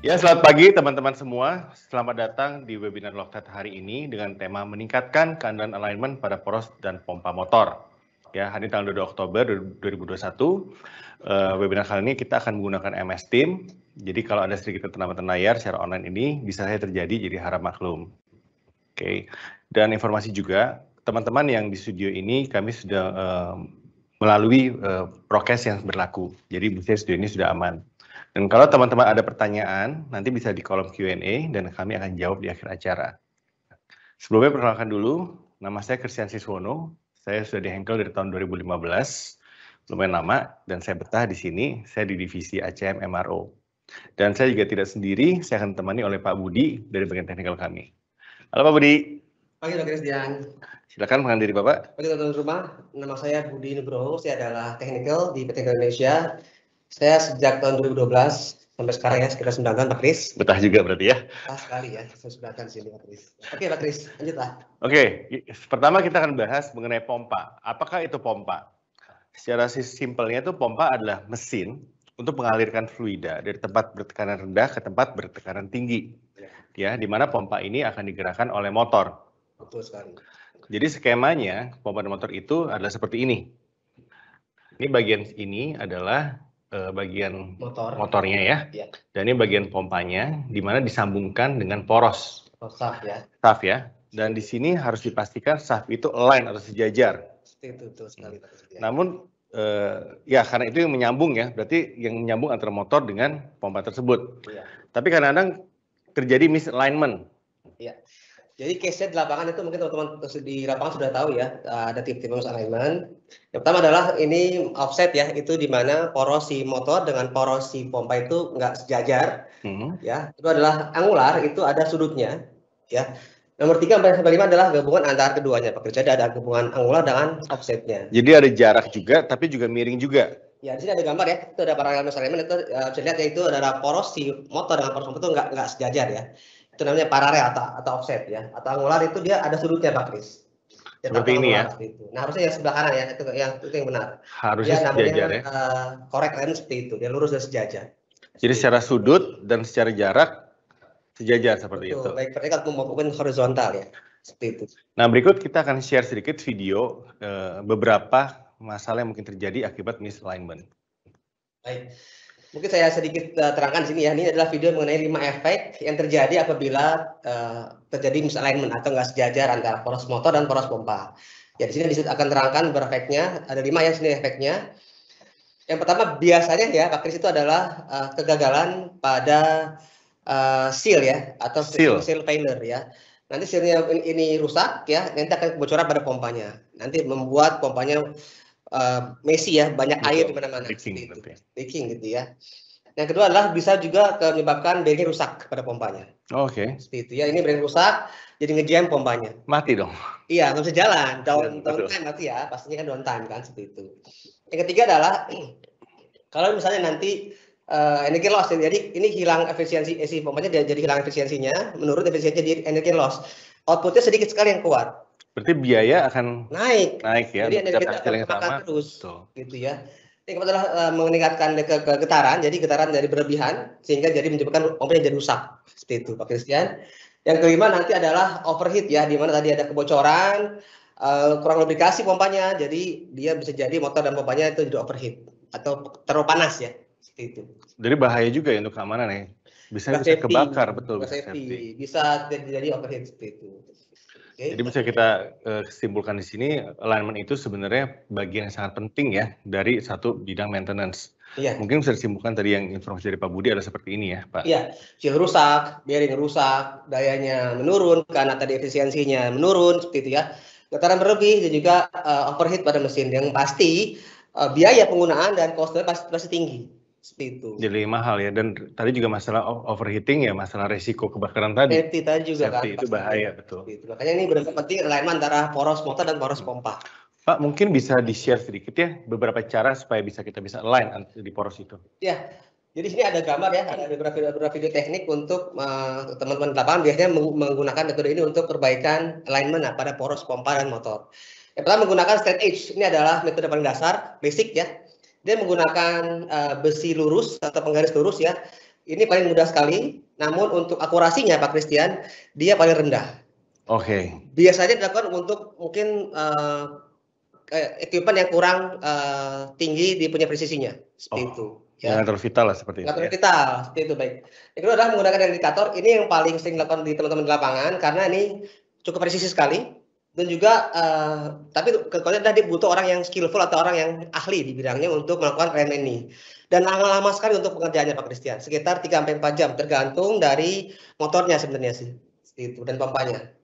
Ya, selamat pagi teman-teman semua. Selamat datang di webinar Loktat hari ini dengan tema meningkatkan keandalan alignment pada poros dan pompa motor. Ya, hari tanggal 2 Oktober 2021. Webinar kali ini kita akan menggunakan MS Team. Jadi kalau ada sedikit keterlambatan layar secara online ini bisa saja terjadi, jadi harap maklum. Oke. Dan informasi juga, teman-teman yang di studio ini kami sudah melalui prokes yang berlaku. Jadi buktinya studio ini sudah aman. Dan kalau teman-teman ada pertanyaan, nanti bisa di kolom Q&A dan kami akan jawab di akhir acara. Sebelumnya perkenalkan dulu, nama saya Christian Siswono. Saya sudah di Henkel dari tahun 2015, lumayan lama, dan saya betah di sini. Saya di divisi ACM MRO. Dan saya juga tidak sendiri, saya akan ditemani oleh Pak Budi dari bagian teknikal kami. Halo Pak Budi. Pagi Pak Christian. Silakan mengenal diri Bapak. Pagi teman-teman rumah, nama saya Budi Nugroho, saya adalah teknikal di PT Indonesia. Saya sejak tahun 2012 sampai sekarang ya, sekitar 9 tahun Pak Kris. Betah juga berarti ya? Betah sekali ya, saya 9 tahun di sini Pak Kris. Oke Pak Kris, lanjutlah. Oke, pertama kita akan bahas mengenai pompa. Apakah itu pompa? Secara simpelnya itu pompa adalah mesin untuk mengalirkan fluida dari tempat bertekanan rendah ke tempat bertekanan tinggi. Ya, di mana pompa ini akan digerakkan oleh motor. Betul sekali. Jadi skemanya pompa dan motor itu adalah seperti ini. Ini bagian ini adalah bagian motornya ya. Dan ini bagian pompanya, di mana disambungkan dengan poros. Shaft ya. Shaft ya. Dan di sini harus dipastikan shaft itu align atau sejajar. Itu sekali Pak Kris. Namun ya karena itu yang menyambung ya, berarti yang menyambung antara motor dengan pompa tersebut. Iya. Tapi kadang-kadang terjadi misalignment. Iya. Jadi case-nya di lapangan itu mungkin teman-teman di lapangan sudah tahu ya, ada tipe-tipe misalignment. Yang pertama adalah ini offset ya, itu di mana poros si motor dengan poros si pompa itu nggak sejajar. Ya. Itu adalah angular, itu ada sudutnya. Ya. Nomor 3 sampai 5 adalah gabungan antara keduanya Pak Kris. Jadi ada gabungan angular dengan offsetnya. Jadi ada jarak juga, tapi juga miring juga. Ya, di sini ada gambar ya, itu ada paralel misalignment, itu bisa lihat ya, itu adalah poros si motor dengan poros pompa itu nggak sejajar ya. Itu namanya paralel atau offset ya, atau angular itu dia ada sudutnya Pak Kris. Seperti ini ya. Nah harusnya yang sebelah kanan ya, itu yang benar. Harusnya sejajar ya. Correct line seperti itu, dia lurus dan sejajar. Jadi secara sudut dan secara jarak sejajar seperti itu. Baik vertikal maupun horizontal ya, seperti itu. Nah berikut kita akan share sedikit video beberapa masalah yang mungkin terjadi akibat misalignment. Baik. Mungkin saya sedikit terangkan di sini ya. Ini adalah video mengenai 5 efek yang terjadi apabila terjadi misalignment atau nggak sejajar antara poros motor dan poros pompa. Ya di sini akan terangkan berefeknya. Ada 5 ya sini efeknya. Yang pertama biasanya ya Pak Kris itu adalah kegagalan pada seal ya atau seal failure ya. Nanti sealnya ini rusak ya, nanti akan kebocoran pada pompanya. Nanti membuat pompanya messy ya, banyak air di mana-mana. Leaking gitu ya. Yang kedua adalah bisa juga menyebabkan bearing rusak pada pompanya. Oke. Seperti itu ya, ini bearing rusak, jadi ngejam pompanya. Mati dong. Iya, nggak bisa jalan, down time mati ya, pastinya kan down time kan seperti itu. Yang ketiga adalah kalau misalnya nanti energi loss, jadi ini hilang efisiensi pompanya, jadi hilang efisiensinya, menurut efisiensinya jadi energi loss. Outputnya sedikit sekali yang kuat. Berarti biaya akan naik ya. Jadi energi kita akan makan terus, gitu ya. Yang kedua adalah meningkatkan getaran, jadi getaran dari berlebihan sehingga jadi menyebabkan pompanya jadi rusak. Seperti itu, Pak Christian. Yang kelima nanti adalah overheat ya, di mana tadi ada kebocoran, kurang lubrikasi pompanya, jadi dia bisa jadi motor dan pompanya itu jadi overheat atau terlalu panas ya. Seperti itu. Jadi bahaya juga ya untuk keamanan ya. Bisa kebakar, betul. Bisa jadi overheat seperti itu. Okay. Jadi bisa kita simpulkan di sini, alignment itu sebenarnya bagian yang sangat penting ya dari satu bidang maintenance. Iya. Mungkin bisa disimpulkan tadi yang informasi dari Pak Budi ada seperti ini ya, Pak. Iya, seal rusak, bearing rusak, dayanya menurun karena tadi efisiensinya menurun seperti itu ya. Getaran berlebih dan juga overheat pada mesin yang pasti biaya penggunaan dan costnya pasti tinggi. Seperti itu. Jadi mahal ya, dan tadi juga masalah overheating ya, masalah resiko kebakaran tadi. Safety tadi juga kan. Itu bahaya, betul. Itu. Makanya ini benar-benar penting alignment antara poros motor dan poros pompa. Pak, mungkin bisa di-share sedikit ya beberapa cara supaya kita bisa align di poros itu. Ya, jadi sini ada gambar ya, ada beberapa video teknik untuk teman-teman di lapangan biasanya menggunakan metode ini untuk perbaikan alignment pada poros pompa dan motor. Yang pertama menggunakan straight edge, ini adalah metode paling dasar, basic ya. Dia menggunakan besi lurus atau penggaris lurus ya, Ini paling mudah sekali, namun untuk akurasinya Pak Christian, dia paling rendah. Oke. Biasanya dilakukan untuk mungkin equipment yang kurang tinggi di punya presisinya, seperti itu. Ya. Yang terlalu vital lah seperti itu. Terlalu vital, seperti itu baik. Yang kedua adalah menggunakan indikator. Ini yang paling sering dilakukan di teman-teman di lapangan karena ini cukup presisi sekali dan juga tapi kalau adalah dia butuh orang yang skillful atau orang yang ahli di bidangnya untuk melakukan alignment ini. Dan lama sekali untuk pengerjaannya Pak Christian, sekitar 3-4 jam tergantung dari motornya sebenarnya sih, itu dan pompanya.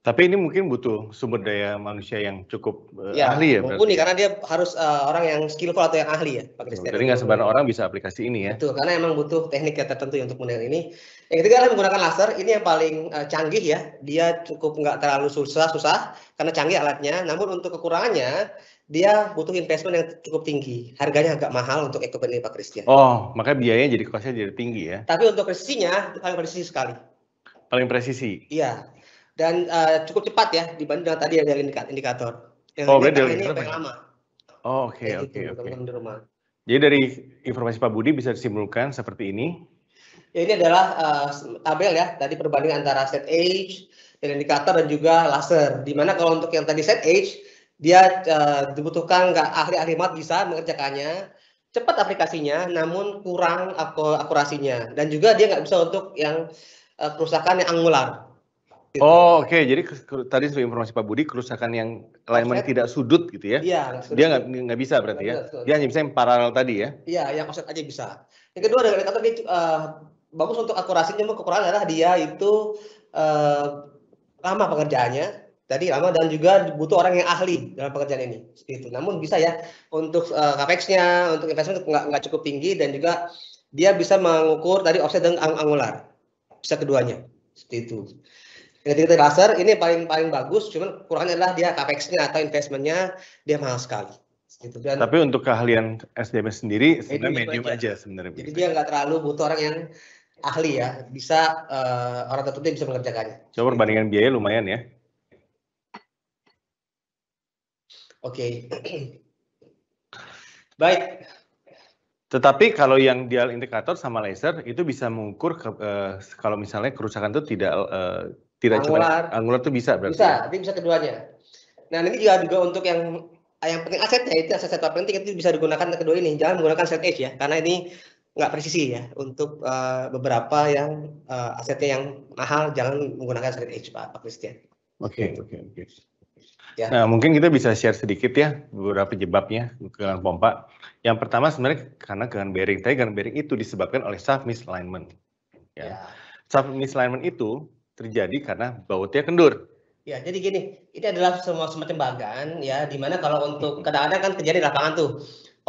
Tapi ini mungkin butuh sumber daya manusia yang cukup ahli ya? Mumpuni karena dia harus orang yang skillful atau yang ahli ya Pak Christian. Jadi nggak sembarang orang bisa aplikasi ini ya? Betul, karena emang butuh teknik yang tertentu untuk menggunakan ini. Yang ketiga adalah menggunakan laser, ini yang paling canggih ya, dia cukup nggak terlalu susah karena canggih alatnya, namun untuk kekurangannya, dia butuh investment yang cukup tinggi, harganya agak mahal untuk equipment ini Pak Christian. Oh, makanya biayanya jadi cost-nya jadi tinggi ya? Tapi untuk presisinya, paling presisi sekali. Paling presisi? Iya, dan cukup cepat ya, dibanding dengan tadi yang dari indikator. Berarti ini paling lama. Oke. Teman-teman di rumah. Jadi dari informasi Pak Budi bisa disimpulkan seperti ini? Ya, ini adalah tabel ya, tadi perbandingan antara set age, dan indikator dan juga laser. Dimana kalau untuk yang tadi set age, dia dibutuhkan nggak ahli-ahli banget bisa mengerjakannya, cepat aplikasinya, namun kurang akurasinya. Dan juga dia nggak bisa untuk yang kerusakan yang angular. Gitu. Oke. Jadi tadi sesuai informasi Pak Budi, kerusakan yang alignment tidak sudut gitu ya? Iya. Dia nggak bisa berarti ya? Dia hanya bisa yang paralel tadi ya? Iya, yang offset aja bisa. Yang kedua dari indikator dia bagus untuk akurasinya, kekurangan adalah dia itu lama pengerjaannya, tadi lama dan juga butuh orang yang ahli dalam pekerjaan ini. Seperti itu. Namun bisa ya untuk capex-nya, untuk investment nggak cukup tinggi dan juga dia bisa mengukur tadi offset dan angular. Bisa keduanya. Seperti itu. Yang ketiga laser ini paling bagus, cuman kurangnya adalah dia capex-nya atau investment-nya dia mahal sekali. Gitu. Dan tapi untuk keahlian SDM sendiri sebenarnya medium aja sebenarnya. Jadi dia nggak terlalu butuh orang yang ahli ya, bisa orang tertentu bisa mengerjakannya. Coba perbandingan biaya lumayan ya. Oke. Baik. Tetapi kalau yang dial indikator sama laser itu bisa mengukur kalau misalnya kerusakan itu tidak cuma angular itu bisa berarti. Bisa, dia bisa keduanya. Nah ini juga untuk yang penting asetnya itu aset penting itu bisa digunakan kedua ini. Jangan menggunakan set edge ya, karena ini nggak presisi ya. Untuk beberapa yang asetnya yang mahal jangan menggunakan set edge Pak Christian. Oke. Ya. Nah mungkin kita bisa share sedikit ya beberapa penyebabnya kehilangan pompa. Yang pertama sebenarnya karena kehilangan bearing. Tapi kehilangan bearing itu disebabkan oleh shaft misalignment. Ya. Shaft misalignment itu terjadi karena bautnya kendur. Ya, jadi gini, ini adalah semacam bagan ya, dimana kalau untuk kadang-kadang kan terjadi di lapangan tuh,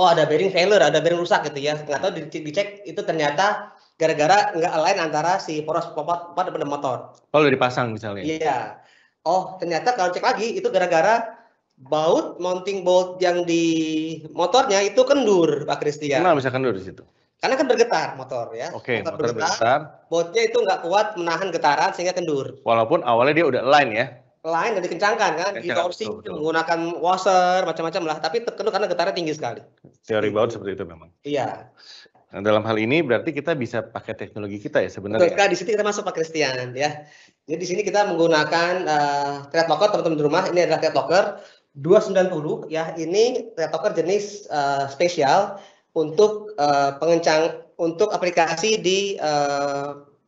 oh ada bearing failure, ada bearing rusak gitu ya, nggak tahu dicek itu ternyata gara-gara nggak align antara si poros pompa dan motor. Oh udah dipasang misalnya? Iya. Oh ternyata kalau cek lagi itu gara-gara mounting bolt yang di motornya itu kendur Pak Christian. Kenapa bisa kendur di situ? Karena kan bergetar motor ya. Oke, motor bergetar. Boltnya itu nggak kuat menahan getaran sehingga kendur. Walaupun awalnya dia udah align ya? Align dan dikencangkan kan, ditorsi menggunakan washer macam-macam lah, tapi terkenal karena getarnya tinggi sekali. Teori baut seperti itu memang. Iya. Nah, dalam hal ini berarti kita bisa pakai teknologi kita ya sebenarnya. Betul, di sini kita masuk Pak Christian ya. Jadi di sini kita menggunakan thread locker teman-teman di rumah. Ini adalah thread locker 290 ya. Ini thread locker jenis spesial untuk untuk aplikasi di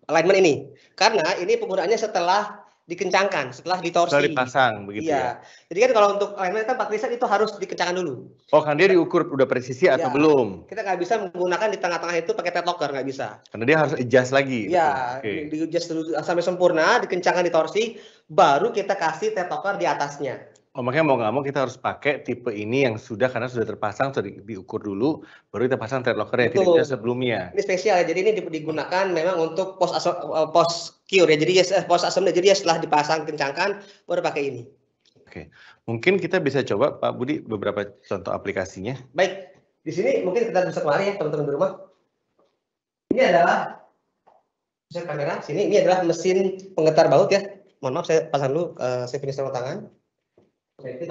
alignment ini. Karena ini penggunaannya setelah dikencangkan, setelah ditorsi. Setelah dipasang begitu ya. Jadi kan kalau untuk alignment kan Pak Christian itu harus dikencangkan dulu. Oh kan dia diukur udah presisi atau belum? Kita nggak bisa menggunakan di tengah-tengah itu pakai thread locker, nggak bisa. Karena dia harus adjust lagi. Iya, di-adjust dulu sampai sempurna, dikencangkan, ditorsi, baru kita kasih thread locker di atasnya. Oh makanya mau nggak mau kita harus pakai tipe ini yang karena sudah terpasang, sudah diukur dulu, baru kita pasang thread locker yang tidak sebelumnya. Ini spesial ya, jadi ini digunakan memang untuk post cure ya, jadi post assembly, jadi setelah dipasang kencangkan baru pakai ini. Oke, mungkin kita bisa coba Pak Budi beberapa contoh aplikasinya. Baik, di sini mungkin kita bisa keluar ya teman-teman di rumah. Ini adalah kamera sini, ini adalah mesin penggetar baut ya. Mohon maaf saya pasang dulu, saya punya sarung tangan. Ini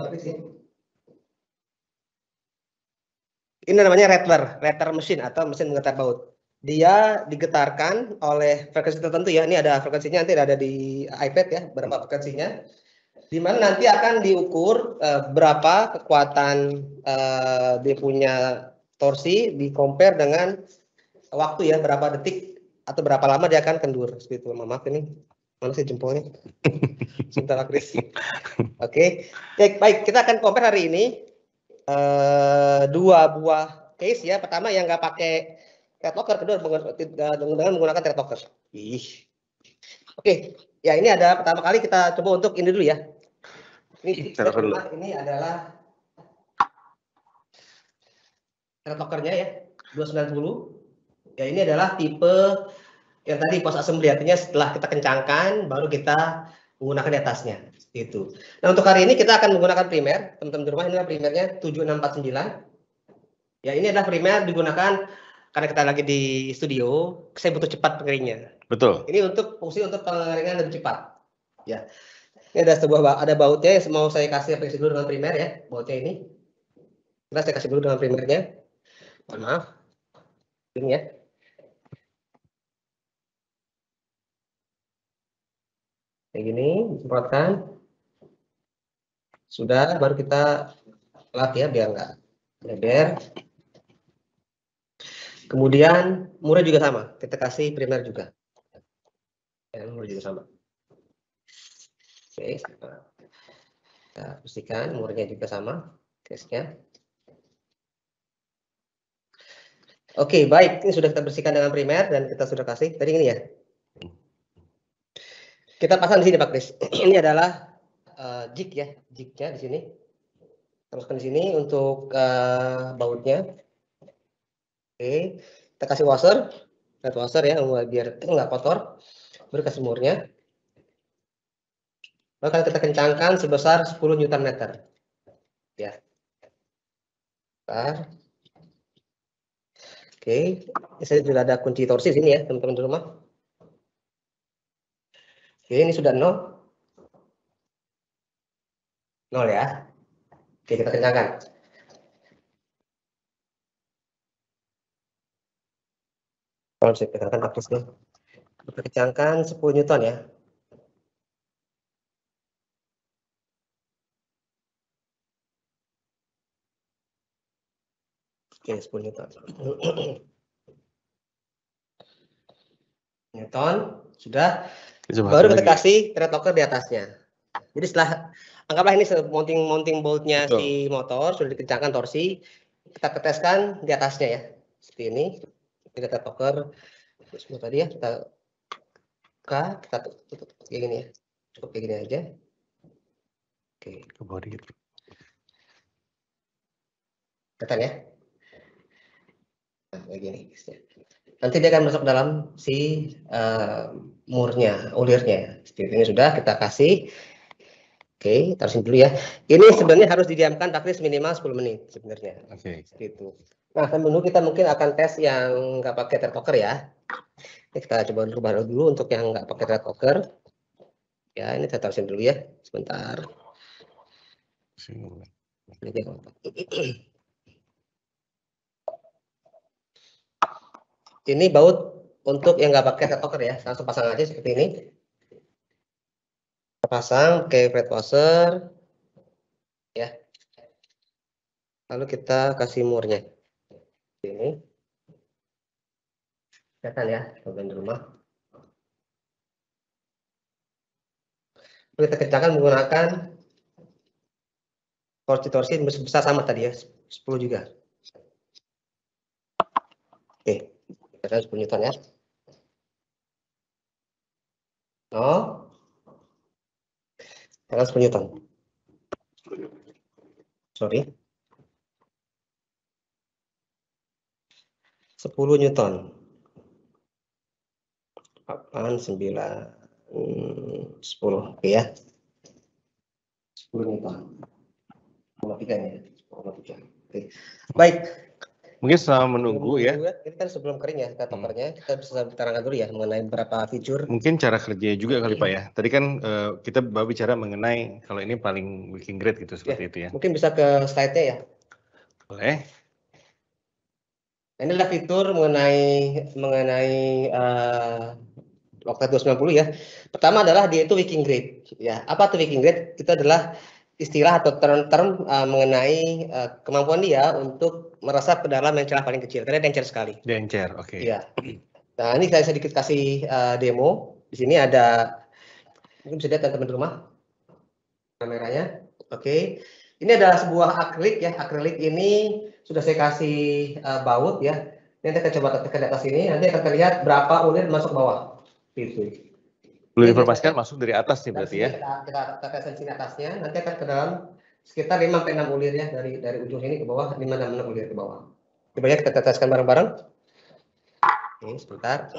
namanya rattler mesin atau mesin menggetar baut. dia digetarkan oleh frekuensi tertentu ya. Ini ada frekuensinya, nanti ada di iPad ya, berapa frekuensinya. Di mana nanti akan diukur berapa kekuatan dia punya torsi, di-compare dengan waktu ya, berapa detik atau berapa lama dia akan kendur. Seperti itu. Maaf ini, mana sih jempolnya? Sebentar, Chris. Oke, baik, kita akan compare hari ini dua buah case ya. Pertama yang nggak pakai thread locker, kedua dengan menggunakan thread locker. Oke, ya ini ada pertama kali kita coba untuk ini dulu ya. Ini adalah thread lockernya ya, 2910. Ya ini adalah tipe yang tadi post assembly, artinya setelah kita kencangkan baru kita menggunakan di atasnya. Itu. Nah untuk hari ini kita akan menggunakan primer, teman-teman di rumah, ini adalah primernya 7649. Ya ini adalah primer digunakan karena kita lagi di studio, saya butuh cepat pengeringnya. Betul. Ini untuk fungsi untuk pengeringan lebih cepat. Ya. Ini ada bautnya yang mau saya kasih dulu dengan primer ya, bautnya ini. Kita saya kasih dulu dengan primernya. Mohon maaf. Ini ya. Kayak gini, disemprotkan. Sudah, baru kita lap ya biar nggak lebar. Kemudian murnya juga sama, kita kasih primer juga. Ya, murnya juga sama. Oke, kita bersihkan, murnya juga sama, tesnya. Oke, baik, ini sudah kita bersihkan dengan primer dan kita sudah kasih. Tadi ini ya. Kita pasang di sini Pak Kris. Ini adalah jig ya, jignya di sini. Teruskan di sini untuk bautnya. Oke, kita kasih washer, red washer ya, biar nggak kotor. Baru kasih murnya. Lalu kita kencangkan sebesar 10 Nm. Ya. Bentar. Oke, ini sudah ada kunci torsi sini ya, teman-teman di rumah. Oke, ini sudah 0. 0 ya. Oke, kita kencangkan. Kalau saya kencangkan aktifnya. Kita kencangkan 10 Newton ya. Oke, 10 Newton. Newton, sudah. Baru kita kasih thread locker di atasnya. Jadi setelah, anggaplah ini mounting boltnya si motor, sudah dikencangkan torsi, kita keteskan di atasnya ya. Seperti ini. Kita thread locker. Semua tadi ya, kita buka, kita tutup kayak gini ya. Cukup kayak gini aja. Oke. Ke bawah dikit. Kelihatan ya. Nah, kayak gini. Nanti dia akan masuk dalam si murnya, ulirnya. Seperti ini sudah kita kasih. Oke, taruhin dulu ya. Ini sebenarnya harus didiamkan Pak Kris minimal 10 menit sebenarnya. Oke. Gitu. Nah, sebelum kita mungkin akan tes yang nggak pakai thread locker ya. Ini kita coba rubah dulu untuk yang nggak pakai thread locker. Ya, ini saya taruhin dulu ya. Sebentar. Ini baut untuk yang nggak pakai thread locker ya, langsung pasang aja seperti ini. Kita pasang pakai thread washer, ya. Lalu kita kasih murnya. Ini. Kelihatan ya, teman-teman di rumah. Lalu kita kencangkan menggunakan torsi besar sama tadi ya, 10 juga. Oke. Kita 10 Newton ya. Oh. Tekan 10 Newton. Sorry. 10 Newton. 8, 9, 10. Oke ya. 10 Newton. 0,3 ya. 0,3. Oke. Baik. Mungkin selama menunggu ya. Ini kan sebelum kering ya tokernya, kita bisa terangkan dulu ya mengenai beberapa fitur. Mungkin cara kerjanya juga kali Pak ya. Tadi kan kita baru bicara mengenai kalau ini paling working grade gitu seperti itu ya. Mungkin bisa ke slide-nya ya. Boleh. Nah, ini adalah fitur mengenai Octet 290 ya. Pertama adalah dia itu working grade ya. Apa tuh working grade? Itu adalah istilah atau term mengenai kemampuan dia untuk meresap ke dalam yang celah paling kecil. Karena dia encer sekali. Encer, oke. Iya. Nah, ini saya sedikit kasih demo. Di sini ada, mungkin bisa lihat teman-teman di rumah kameranya. Oke. Ini adalah sebuah akrilik ya. Akrilik ini sudah saya kasih baut ya. Nanti kita coba tekan di atas ini. Nanti akan terlihat berapa unit masuk bawah. Gitu. Perlu informasikan masuk dari atas nih berarti ya. Kita tekan sini atasnya, nanti akan ke dalam sekitar 5-6 ulir ya, dari ujung sini ke bawah 5-6 ulir ke bawah. Coba ya kita teteskan bareng-bareng. Oke, sebentar.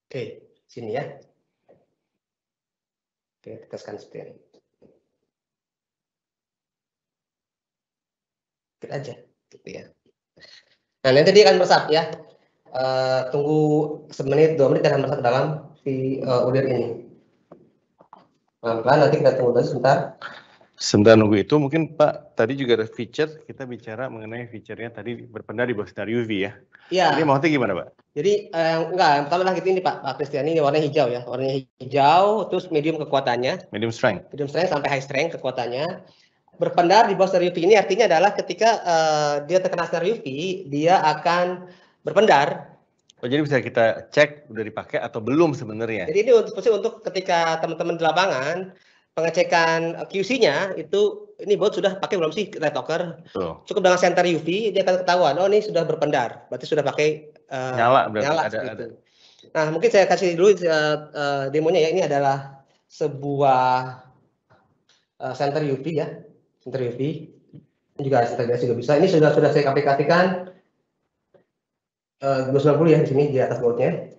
Oke, sini ya. Oke, teteskan seperti ini. Sedikit aja, gitu ya. Nah, nanti dia akan meresap ya. Tunggu semenit, 2 menit akan meresap ke dalam si ulir ini. Pelan-pelan, nanti kita tunggu dulu sebentar. Sebentar nunggu itu, mungkin Pak, tadi juga ada feature, kita bicara mengenai feature-nya tadi berpendar di bawah sinar UV ya. Iya. Ini maksudnya gimana Pak? Jadi enggak, yang pertama adalah ini Pak Christian, ini warnanya hijau ya, warnanya hijau, terus medium kekuatannya. Medium strength. Medium strength sampai high strength kekuatannya. Berpendar di bawah sinar UV ini artinya adalah ketika dia terkena sinar UV, dia akan berpendar. Oh, jadi bisa kita cek udah dipakai atau belum sebenarnya. Jadi ini untuk ketika teman-teman di lapangan pengecekan QC-nya itu ini baut sudah pakai belum sih light talker? Cukup dengan senter UV dia akan ketahuan, oh ini sudah berpendar, berarti sudah pakai nyala berarti nyala, ada. Nah, mungkin saya kasih dulu demonya ya. Ini adalah sebuah senter UV ya, senter UV. Ini juga senter biasa juga bisa. Ini sudah saya aplikasikan 290 ya di sini di atas bautnya.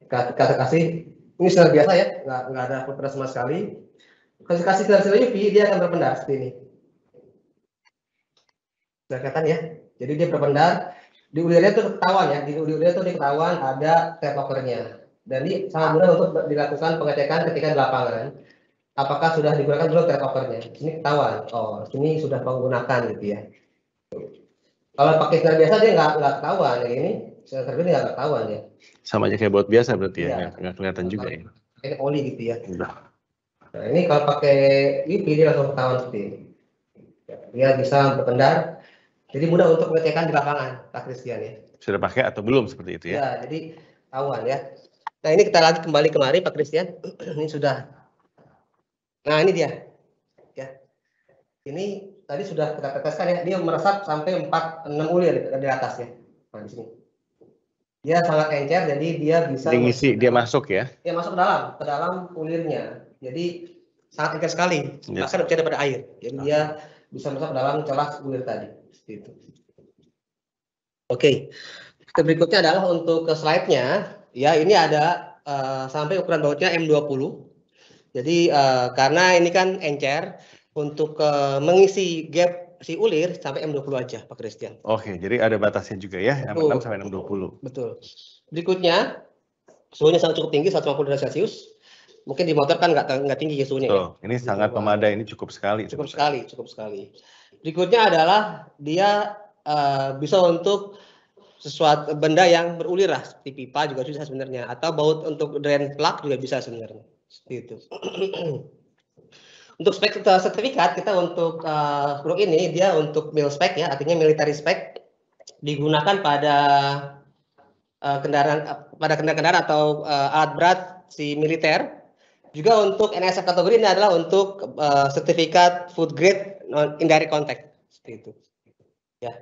Kita kasih, ini sinar biasa ya, nggak ada filter sama sekali. Kasih sinar UV, dia akan berpendar seperti ini. Sudah kelihatan ya. Jadi dia berpendar. Di ulirnya itu ketahuan ya, di ulirnya itu diketahuan ada tape lockernya. Dan ini sangat mudah untuk dilakukan pengecekan ketika di lapangan. Apakah sudah digunakan belum tape lockernya? Ini ketahuan. Oh, sini sudah menggunakan gitu ya. Kalau pakai sinar biasa dia nggak ketahuan ya ini. Sinar ini nggak ketahuan ya. Sama aja kayak baut biasa berarti ya, nggak kelihatan juga ya. Ini oli gitu ya. Udah. Nah, ini kalau pakai UV dia langsung ketahuan seperti ini. Dia bisa berpendar. Jadi mudah untuk pengecekan di lapangan, Pak Christian ya. Sudah pakai atau belum seperti itu ya? Ya, jadi ketahuan ya. Nah, ini kita lagi kembali kemari Pak Christian. Ini sudah. Nah, ini dia. Ya. Ini tadi sudah kita teteskan ya. Dia meresap sampai 4-6 ulir di atasnya. Nah, di sini. Dia sangat encer, jadi dia bisa ngisi, dia masuk ya? Dia masuk ke dalam ulirnya. Jadi sangat encer sekali. Bahkan lebih daripada air. Jadi dia bisa masuk ke dalam celah ulir tadi. Seperti itu. Oke. Berikutnya adalah untuk ke slide-nya. Ya, ini ada sampai ukuran bautnya M20. Jadi karena ini kan encer, untuk mengisi gap si ulir sampai M20 aja, Pak Christian. Oke, jadi ada batasnya juga ya, M6 sampai M20. Betul. Berikutnya, suhunya sangat cukup tinggi, 150 derajat Celcius. Mungkin di motor kan nggak tinggi ya suhunya. Ya? Ini sangat memadai, ini cukup sekali. Cukup sekali. Berikutnya adalah dia bisa untuk sesuatu benda yang berulir lah, seperti pipa juga bisa sebenarnya, atau baut untuk drain plug juga bisa sebenarnya. Seperti itu. Untuk spek sertifikat kita untuk produk ini dia untuk mil spec ya, artinya military spec, digunakan pada kendaraan atau alat berat si militer. Juga untuk NSF kategori ini adalah untuk sertifikat food grade indirect contact seperti itu. Ya.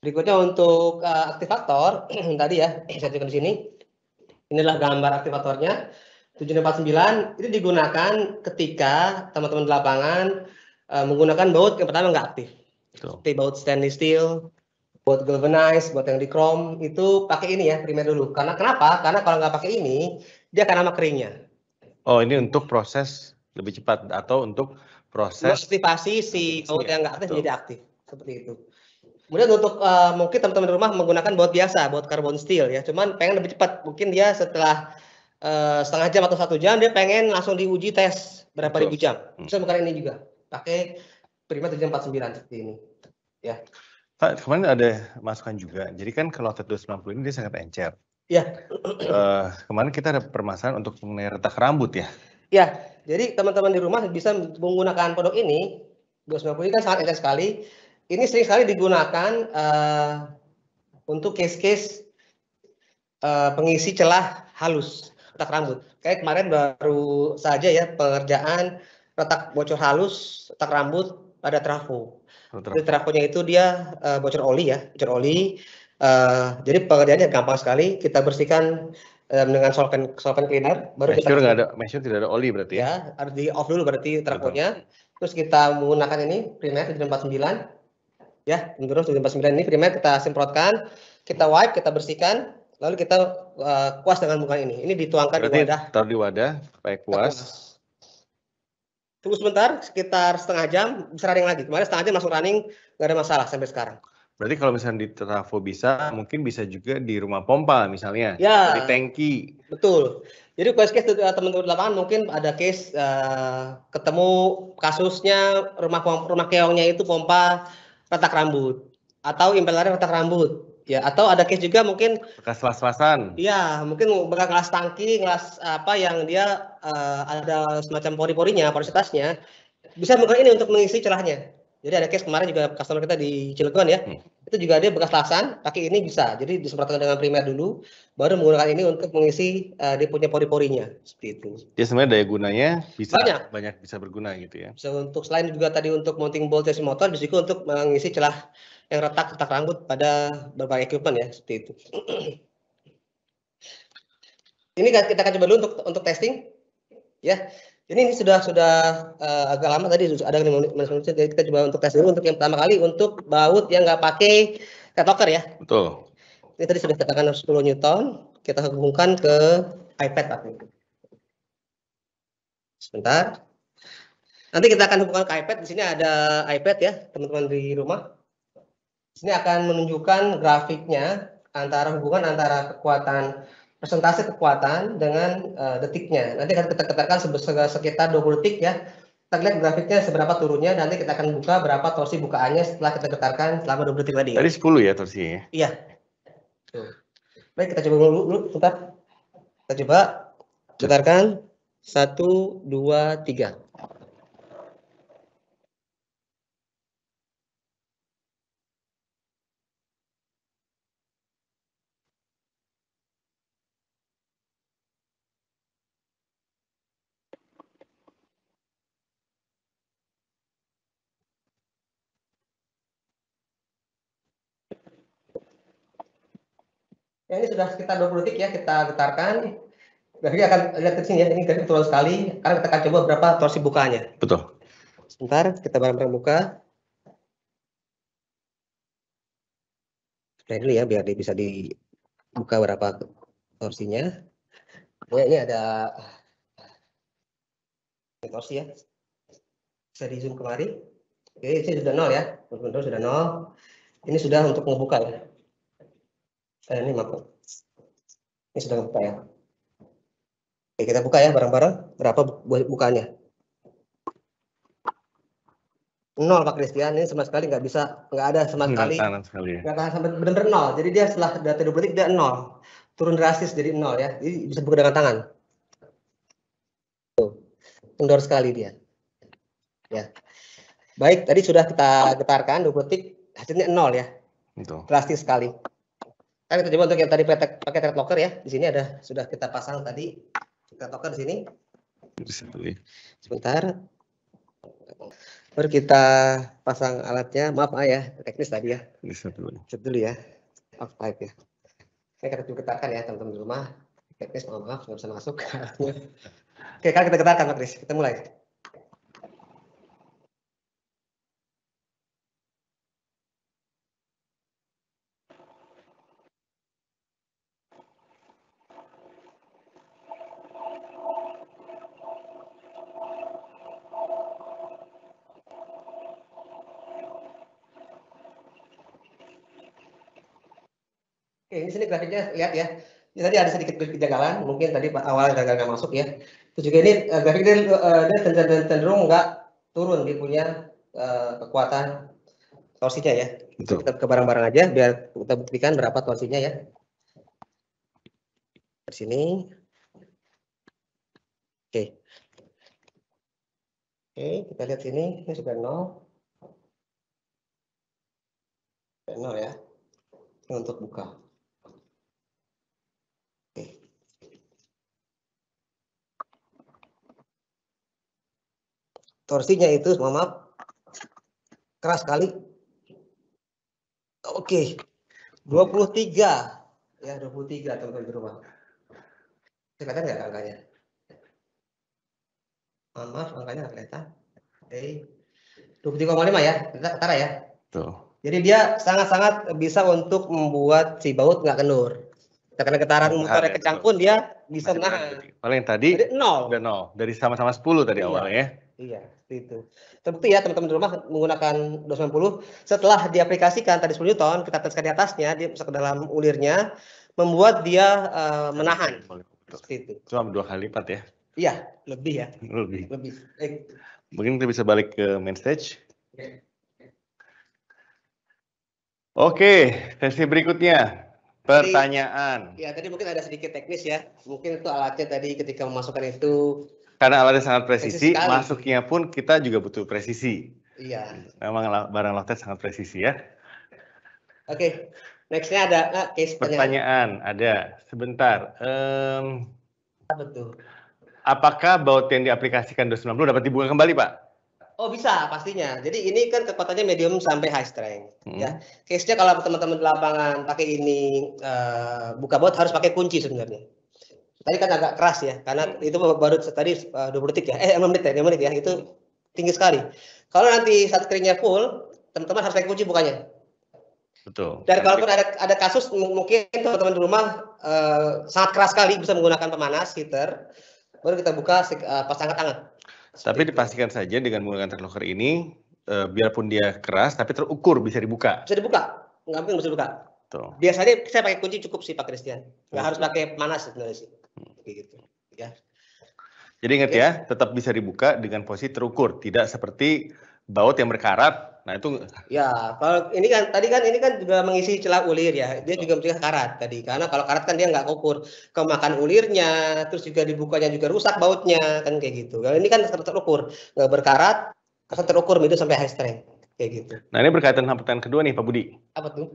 Berikutnya untuk aktivator tadi ya saya tunjukkan di sini. Inilah gambar aktivatornya. 749 itu digunakan ketika teman-teman di lapangan menggunakan baut yang pertama nggak aktif. Seperti baut stainless steel, baut galvanized, baut yang di chrome itu pakai ini ya primer dulu. Karena kenapa? Karena kalau nggak pakai ini dia akan lama keringnya. Oh, ini untuk proses lebih cepat atau untuk proses aktivasi si baut yang nggak aktif menjadi aktif seperti itu. Kemudian untuk mungkin teman-teman di rumah menggunakan baut biasa, baut carbon steel ya. Cuman pengen lebih cepat. Mungkin dia setelah setengah jam atau 1 jam dia pengen langsung diuji tes berapa ribu jam. Bisa bukan ini juga pakai Prima 749 seperti ini. Ya. Pak, kemarin ada masukan juga. Jadi kan kalau Lotet 290 ini dia sangat encer. Iya. Kemarin kita ada permasalahan untuk mengenai retak rambut ya. Ya, jadi teman-teman di rumah bisa menggunakan produk ini. 290 ini kan sangat encer sekali. Ini sering sekali digunakan untuk case-case pengisi celah halus retak rambut. Kayak kemarin baru saja ya pengerjaan retak bocor halus retak rambut pada trafo. Jadi trafonya itu dia bocor oli ya, bocor oli. Jadi pengerjaannya gampang sekali. Kita bersihkan dengan solvent cleaner. Baru measure kita measure tidak ada oli berarti ya? Ya, harus di off dulu berarti trafonya. Terus kita menggunakan ini primer 749. Ya, terus 749 ini primer kita semprotkan, kita wipe, kita bersihkan. Lalu kita kuas dengan menggunakan ini. Ini dituangkan berarti di wadah. Taruh di wadah, supaya kuas. Tunggu sebentar, sekitar setengah jam, bisa running lagi. Kemarin setengah jam langsung running, nggak ada masalah sampai sekarang. Berarti kalau misalnya di trafo bisa, mungkin bisa juga di rumah pompa misalnya, ya, di tangki. Betul. Jadi case teman-teman di lapangan mungkin ada case ketemu kasusnya rumah keongnya itu pompa retak rambut atau impellernya retak rambut. Ya, atau ada case juga mungkin bekas las-lasan. Iya, mungkin bekas ngelas tangki, ngelas apa yang dia ada semacam pori-porinya, porositasnya. Bisa menggunakan ini untuk mengisi celahnya. Jadi ada case kemarin juga customer kita di Cilegon ya. Itu juga dia bekas lasan, pakai ini bisa. Jadi disemprotkan dengan primer dulu, baru menggunakan ini untuk mengisi dia punya pori-porinya, seperti itu. Ya sebenarnya daya gunanya bisa banyak bisa berguna gitu ya. Bisa untuk selain juga tadi untuk mounting bolt chassis motor, bisa juga untuk mengisi celah yang retak rambut pada berbagai equipment ya, seperti itu. Ini kita akan coba dulu untuk testing, ya. Ini sudah agak lama tadi ada 5 menit, jadi kita coba untuk tes dulu untuk yang pertama kali untuk baut yang nggak pakai catoker ya. Betul. Ini tadi sudah katakan 10 Newton, kita hubungkan ke iPad Pak. Sebentar. Nanti kita akan hubungkan ke iPad. Di sini ada iPad ya, teman-teman di rumah. Di sini akan menunjukkan grafiknya hubungan antara kekuatan persentase kekuatan dengan detiknya. Nanti akan kita ketatkan sekitar 20 detik ya. Kita lihat grafiknya seberapa turunnya. Nanti kita akan buka berapa torsi bukaannya setelah kita getarkan selama 20 detik tadi. Tadi 10 ya torsinya? Iya. Tuh. Baik, kita coba dulu sebentar. Kita coba getarkan 1, 2, 3. Ya, ini sudah sekitar 20 detik ya kita getarkan. Grafiknya akan lihat ke sini ya, ini grafik turun sekali. Sekarang kita akan coba berapa torsi bukanya. Betul. Sebentar, kita bareng-bareng buka. Nah, dulu ya, biar dia bisa dibuka berapa torsinya. Ya, ini ada torsi ya. Bisa di zoom kemari. Oke, ini sudah 0 ya. Teman-teman sudah 0. Ini sudah untuk membuka ya. Ini maaf. Ini sudah membuka ya. Oke, kita buka ya bareng-bareng. Berapa bukanya? 0 Pak Christian, ini sama sekali nggak bisa, nggak ada sama sekali. Nggak tahan sampai benar-benar 0. Jadi dia setelah data 20 detik dia 0. Turun drastis jadi 0 ya. Jadi bisa buka dengan tangan. Tuh. Kendor sekali dia. Ya. Baik, tadi sudah kita getarkan 20 detik, hasilnya 0 ya. Betul. Drastis sekali. Kan kita coba untuk yang tadi pakai thread locker ya. Di sini ada sudah kita pasang tadi thread locker di sini. Sebentar. Baru kita pasang alatnya. Maaf ya, teknis tadi ya. Set dulu ya. Off type ya. Ini kita coba getarkan ya teman-teman di rumah. Teknis maaf nggak bisa masuk. Oke, kan kita getarkan Pak Kris. Kita mulai. Oke, ini sini grafiknya lihat ya. Ini tadi ada sedikit kejanggalan, mungkin tadi awal gagal nggak masuk ya. Terus juga ini grafiknya dia cenderung nggak turun, dia punya kekuatan torsinya ya. Betul. Kita buka bareng-bareng aja biar kita buktikan berapa torsinya ya. Di sini. Oke. Oke, kita lihat sini, ini sudah 0. 0 ya. Ini untuk buka. Oke. Torsinya itu, mohon maaf, keras sekali. Oke. 23. Ya, 23 teman-teman di rumah. Kelihatan nggak angkanya? Maaf, angkanya nggak kelihatan. Oke. 23,5 ya, kita ketara ya. Tuh. Jadi dia sangat-sangat bisa untuk membuat si baut nggak kendur. Karena getaran motornya kencang pun dia bisa menahan. Paling tadi Dari 0. udah 0, dari sama-sama 10 tadi awalnya ya. Iya, seperti itu. Terbukti ya teman-teman di rumah menggunakan 290 setelah diaplikasikan tadi 10 Newton, kita teskan di atasnya, dia masuk ke dalam ulirnya, membuat dia menahan. Seperti itu. Cuma 2 kali lipat ya. Iya, lebih ya. Lebih. Baik. Mungkin kita bisa balik ke main stage. Oke, sesi berikutnya. Pertanyaan. Ya, tadi mungkin ada sedikit teknis ya. Mungkin itu alatnya tadi ketika memasukkan itu. Karena alatnya sangat presisi, sekali. masuknya pun kita juga butuh presisi. Iya. Memang barang Lochtet sangat presisi ya. Oke, nextnya ada case pertanyaan. Ada. Sebentar. Apa tuh? Apakah baut yang diaplikasikan 290 dapat dibuka kembali, Pak? Oh bisa, pastinya. Jadi ini kan kekuatannya medium sampai high strength. Ya, case-nya kalau teman-teman di lapangan pakai ini buka baut harus pakai kunci sebenarnya. Tadi kan agak keras ya, karena itu baru tadi 20 detik ya, 6 menit ya, itu tinggi sekali. Kalau nanti saat keringnya full, teman-teman harus pakai kunci bukanya. Betul. Dan kalaupun ada kasus mungkin teman-teman di rumah sangat keras sekali bisa menggunakan pemanas heater, baru kita buka pas hangat-hangat. Tapi dipastikan saja dengan menggunakan thread locker ini, biarpun dia keras, tapi terukur bisa dibuka. Bisa dibuka, nggak mungkin bisa dibuka. Tuh. Biasanya saya pakai kunci cukup sih Pak Christian, nggak harus pakai panas sebenarnya sih. Gitu. Ya. Jadi ingat ya, tetap bisa dibuka dengan posisi terukur, tidak seperti baut yang berkarat. Nah itu. Ya, kalau ini kan tadi kan ini kan juga mengisi celah ulir ya, dia juga mencegah karat tadi, karena kalau karat kan dia nggak ukur kemakan ulirnya, terus juga dibukanya juga rusak bautnya kan kayak gitu. Kalau ini kan terukur, nggak berkarat, asal terukur medium sampai high strength kayak gitu. Nah ini berkaitan dengan pertanyaan kedua nih Pak Budi. Apa tuh?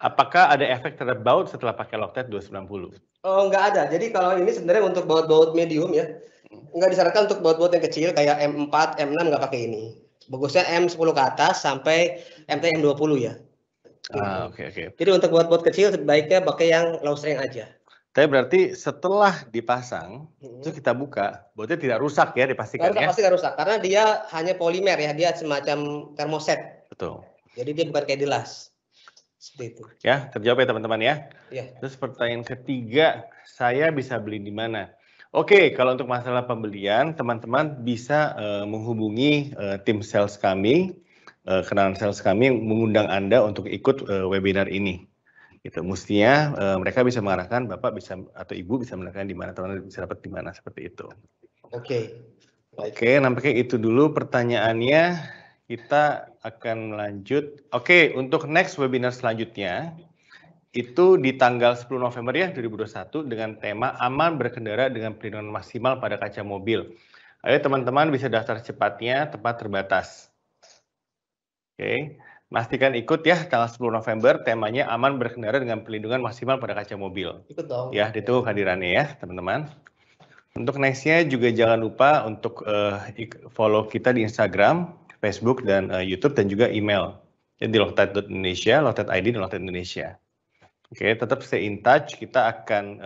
Apakah ada efek terhadap baut setelah pakai Lochtet 290? Oh nggak ada. Jadi kalau ini sebenarnya untuk baut-baut medium ya, nggak disarankan untuk baut-baut yang kecil kayak M4, M6 nggak pakai ini. Bagusnya M10 ke atas sampai MT M20 ya. Oke. Jadi untuk baut-baut kecil sebaiknya pakai yang low strength aja. Tapi berarti setelah dipasang, itu kita buka, bautnya tidak rusak ya dipastikan ya? Pasti nggak rusak, karena dia hanya polimer ya, dia semacam termoset. Betul. Jadi dia bukan kayak gelas. Seperti itu. Ya, terjawab ya teman-teman ya. Ya. Terus pertanyaan ketiga, saya bisa beli di mana? Oke, kalau untuk masalah pembelian, teman-teman bisa menghubungi tim sales kami, kenalan sales kami yang mengundang Anda untuk ikut webinar ini. Gitu. Mestinya mereka bisa mengarahkan, Bapak bisa atau Ibu bisa menanyakan di mana, teman-teman bisa dapat di mana, seperti itu. Oke. Oke, nampaknya itu dulu pertanyaannya. Kita akan lanjut. Oke, untuk next webinar selanjutnya, itu di tanggal 10 November ya 2021 dengan tema aman berkendara dengan perlindungan maksimal pada kaca mobil. Ayo teman-teman bisa daftar cepatnya, tempat terbatas. Oke, pastikan ikut ya tanggal 10 November, temanya aman berkendara dengan perlindungan maksimal pada kaca mobil. Ikut dong. Ya, itu hadirannya ya teman-teman. Untuk nextnya juga jangan lupa untuk follow kita di Instagram, Facebook, dan YouTube, dan juga email. Jadi di Lochtet.Indonesia, Lochtet ID, dan Lochtet Indonesia. Oke, tetap stay in touch. Kita akan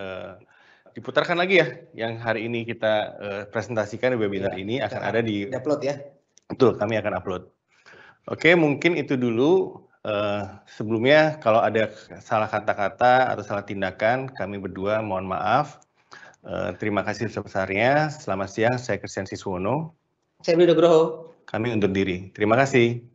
diputarkan lagi ya, yang hari ini kita presentasikan di webinar ini akan ada di upload ya. Betul, kami akan upload. Oke, mungkin itu dulu. Sebelumnya kalau ada salah kata-kata atau salah tindakan, kami berdua mohon maaf. Terima kasih sebesarnya. Selamat siang, saya Christian Siswono. Saya Budi Nugroho. Kami undur diri. Terima kasih.